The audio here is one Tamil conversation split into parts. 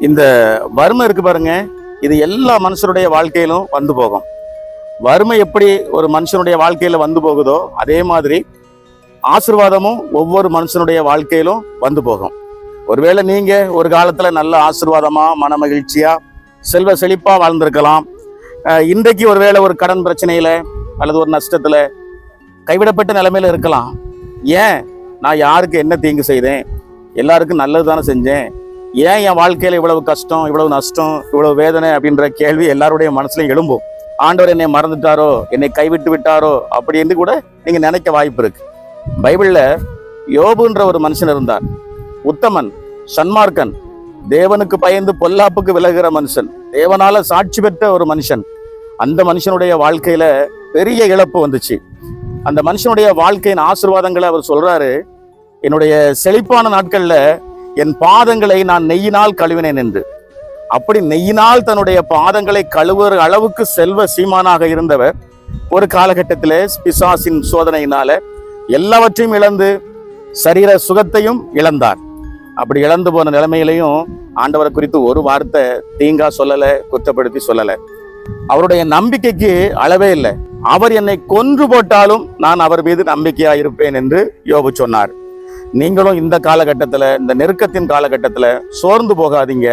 இந்த வறுமை இருக்கு பாருங்க, இது எல்லா மனுஷனுடைய வாழ்க்கையிலும் வந்து போகும். வறுமை எப்படி ஒரு மனுஷனுடைய வாழ்க்கையில வந்து போகுதோ அதே மாதிரி ஆசீர்வாதமும் ஒவ்வொரு மனுஷனுடைய வாழ்க்கையிலும் வந்து போகும். ஒருவேளை நீங்க ஒரு காலத்துல நல்ல ஆசீர்வாதமா, மன மகிழ்ச்சியா, செல்வ செழிப்பா வாழ்ந்திருக்கலாம். இன்றைக்கு ஒருவேளை ஒரு கடன் பிரச்சனையில அல்லது ஒரு நஷ்டத்துல கைவிடப்பட்ட நிலைமையில இருக்கலாம். ஏன் நான் யாருக்கு என்ன தீங்கு செய்தேன்? எல்லாருக்கும் நல்லது தானே செஞ்சேன். ஏன் என் வாழ்க்கையில இவ்வளவு கஷ்டம், இவ்வளவு நஷ்டம், இவ்வளவு வேதனை அப்படின்ற கேள்வி எல்லாருடைய மனசுலையும் எழும்பும். ஆண்டவர் என்னை மறந்துட்டாரோ, என்னை கைவிட்டு விட்டாரோ அப்படின்னு கூட நீங்க நினைக்க வாய்ப்பு இருக்கு. பைபிள்ல யோபுன்ற ஒரு மனுஷன் இருந்தார். உத்தமன், சன்மார்க்கன், தேவனுக்கு பயந்து பொல்லாப்புக்கு விலகுற மனுஷன், தேவனால சாட்சி பெற்ற ஒரு மனுஷன். அந்த மனுஷனுடைய வாழ்க்கையில பெரிய இழப்பு வந்துச்சு. அந்த மனுஷனுடைய வாழ்க்கையின் ஆசீர்வாதங்களை அவர் சொல்றாரு, என்னுடைய செழிப்பான நாட்கள்ல என் பாதங்களை நான் நெய்யினால் கழுவினேன் என்று. அப்படி நெய்யினால் தன்னுடைய பாதங்களை கழுவுற அளவுக்கு செல்வ சீமானாக இருந்தவர் ஒரு காலகட்டத்திலே பிசாசின் சோதனையினால எல்லாவற்றையும் இழந்து சரீர சுகத்தையும் இழந்தார். அப்படி இழந்து போன நிலைமையிலையும் ஆண்டவரை குறித்து ஒரு வார்த்தை தீங்கா சொல்லல, குற்றப்படுத்தி சொல்லல. அவருடைய நம்பிக்கைக்கு அளவே இல்லை. அவர் என்னை கொன்று போட்டாலும் நான் அவர் மீது நம்பிக்கையா இருப்பேன் என்று யோபு சொன்னார். நீங்களும் இந்த காலகட்டத்துல, இந்த நெருக்கத்தின் காலகட்டத்துல சோர்ந்து போகாதீங்க.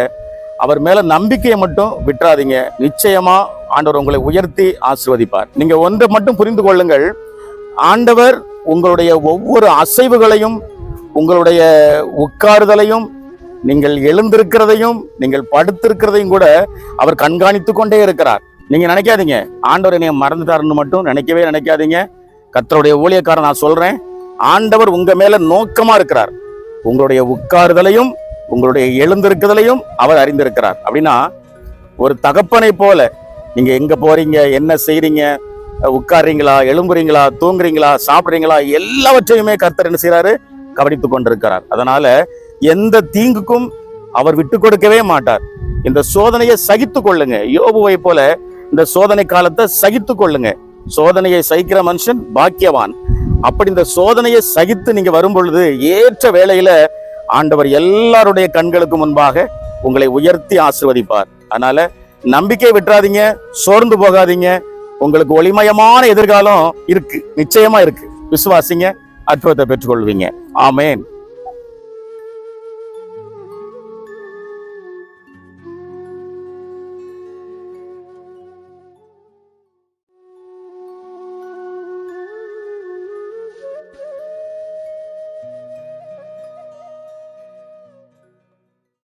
அவர் மேல நம்பிக்கையை மட்டும் விட்டுறாதீங்க. நிச்சயமா ஆண்டவர் உங்களை உயர்த்தி ஆசீர்வதிப்பார். நீங்க ஒன்றை மட்டும் புரிந்து கொள்ளுங்கள், ஆண்டவர் உங்களுடைய ஒவ்வொரு அசைவுகளையும், உங்களுடைய உட்காருதலையும், நீங்கள் எழுந்திருக்கிறதையும், நீங்கள் படுத்திருக்கிறதையும் கூட அவர் கண்காணித்து கொண்டே இருக்கிறார். நீங்க நினைக்காதீங்க ஆண்டவர் என்னைய மறந்துட்டாருன்னு மட்டும் நினைக்கவே நினைக்காதீங்க. கர்த்தருடைய ஊழியக்காரன் நான் சொல்றேன், ஆண்டவர் உங்க மேல நோக்கமா இருக்கிறார். உங்களுடைய உட்காருதலையும் உங்களுடைய எழுந்திருக்குதலையும் அவர் அறிந்திருக்கிறார். அப்படின்னா ஒரு தகப்பனை போல நீங்க எங்க போறீங்க, என்ன செய்றீங்க, உட்கார்றீங்களா, எழும்புறீங்களா, தூங்குறீங்களா, சாப்பிடுறீங்களா, எல்லாவற்றையுமே கர்த்தர் என்ன செய்யறாரு, கவனித்து கொண்டிருக்கிறார். அதனால எந்த தீங்குக்கும் அவர் விட்டு கொடுக்கவே மாட்டார். இந்த சோதனையை சகித்து கொள்ளுங்க. யோபுவை போல இந்த சோதனை காலத்தை சகித்து கொள்ளுங்க. சோதனையை சகிக்கிற மனுஷன் பாக்கியவான். அப்படி இந்த சோதனையை சகித்து நீங்க வரும் பொழுது ஏற்ற வேளையில ஆண்டவர் எல்லாருடைய கண்களுக்கு முன்பாக உங்களை உயர்த்தி ஆசீர்வதிப்பார். அதனால நம்பிக்கை விட்டுறாதீங்க, சோர்ந்து போகாதீங்க. உங்களுக்கு ஒளிமயமான எதிர்காலம் இருக்கு, நிச்சயமா இருக்கு. விசுவாசிங்க, அற்புதத்தை பெற்றுக்கொள்வீங்க. ஆமேன்.